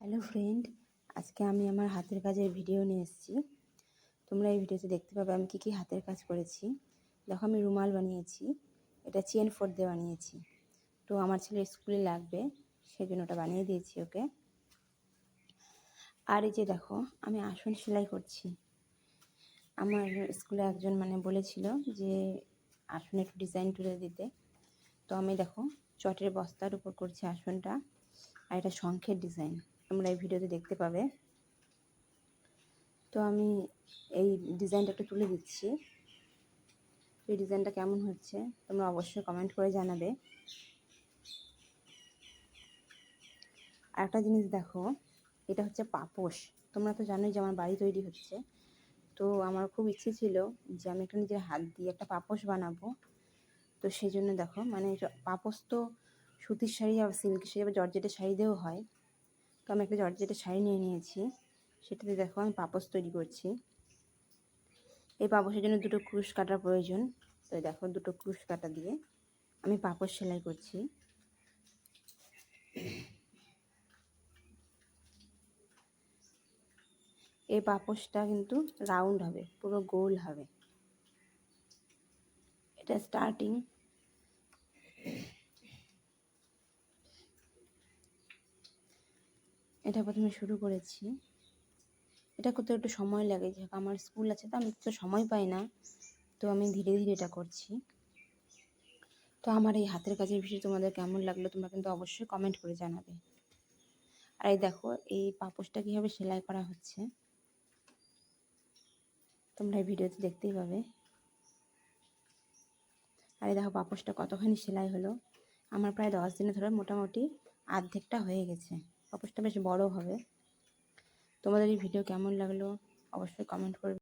Hello friend, আজকে আমি আমার হাতের কাজের ভিডিও নিয়ে এসেছি। তোমরা এই ভিডিওতে দেখতে পাবে আমি কী হাতের কাজ করেছি। দেখো, আমি রুমাল বানিয়েছি, এটা চেন ফোর দিয়ে বানিয়েছি। তো আমার ছেলের স্কুলে লাগবে, সেই জন্য ওটা বানিয়ে দিয়েছি ওকে। আর এই যে দেখো, আমি আসন সেলাই করছি। আমার স্কুলে একজন বলেছিল যে আসনে একটু ডিজাইন তুলে দিতে। তো আমি দেখো চটের বস্তার উপর করছি আসনটা, আর এটা শঙ্খের ডিজাইন, তোমরা এই ভিডিওতে দেখতে পাবে। তো আমি এই ডিজাইনটা একটু তুলে দিচ্ছি। এই ডিজাইনটা কেমন হচ্ছে তোমরা অবশ্যই কমেন্ট করে জানাবে। আর একটা জিনিস দেখো, এটা হচ্ছে পাপোশ। তোমরা তো জানোই যে আমার বাড়ি তৈরি হচ্ছে, তো আমার খুব ইচ্ছে ছিল যে আমি একটা নিজের হাত দিয়ে একটা পাপোশ বানাবো। তো সেই জন্য দেখো, পাপোশ তো সুতির শাড়ি আর সিল্ক শাড়ি বা জর্জেটের শাড়ি দিয়েও হয়। তো আমি একটা জর্জেটের শাড়ি নিয়ে নিয়েছি, সেটাতে দেখো আমি পাপোশ তৈরি করছি। এই পাপোশের জন্য দুটো ক্রুশ কাটার প্রয়োজন। তো দেখো, দুটো ক্রুশ কাটা দিয়ে আমি পাপোশ সেলাই করছি। এই পাপোশটা কিন্তু রাউন্ড হবে, পুরো গোল হবে। এটা স্টার্টিং। এটা প্রথমে শুরু করেছি। এটা করতে একটু সময় লাগে, যেহেতু আমার স্কুল আছে, তো আমি তো সময় পাই না, তো আমি ধীরে ধীরে এটা করছি। তো আমার এই হাতের কাজের বিষয়ে তোমাদের কেমন লাগলো তোমরা কিন্তু অবশ্যই কমেন্ট করে জানাবে। আর এই দেখো, এই পাপোশটা কীভাবে সেলাই করা হচ্ছে তোমরা এই ভিডিওতে দেখতেই পাবে। আর এই দেখো পাপোশটা কতখানি সেলাই হলো। আমার প্রায় 10 দিনে ধরে মোটামুটি অর্ধেকটা হয়ে গেছে। পাপোশটা বেশ বড় হবে। তোমাদের এই ভিডিও কেমন লাগলো অবশ্যই কমেন্ট করবে।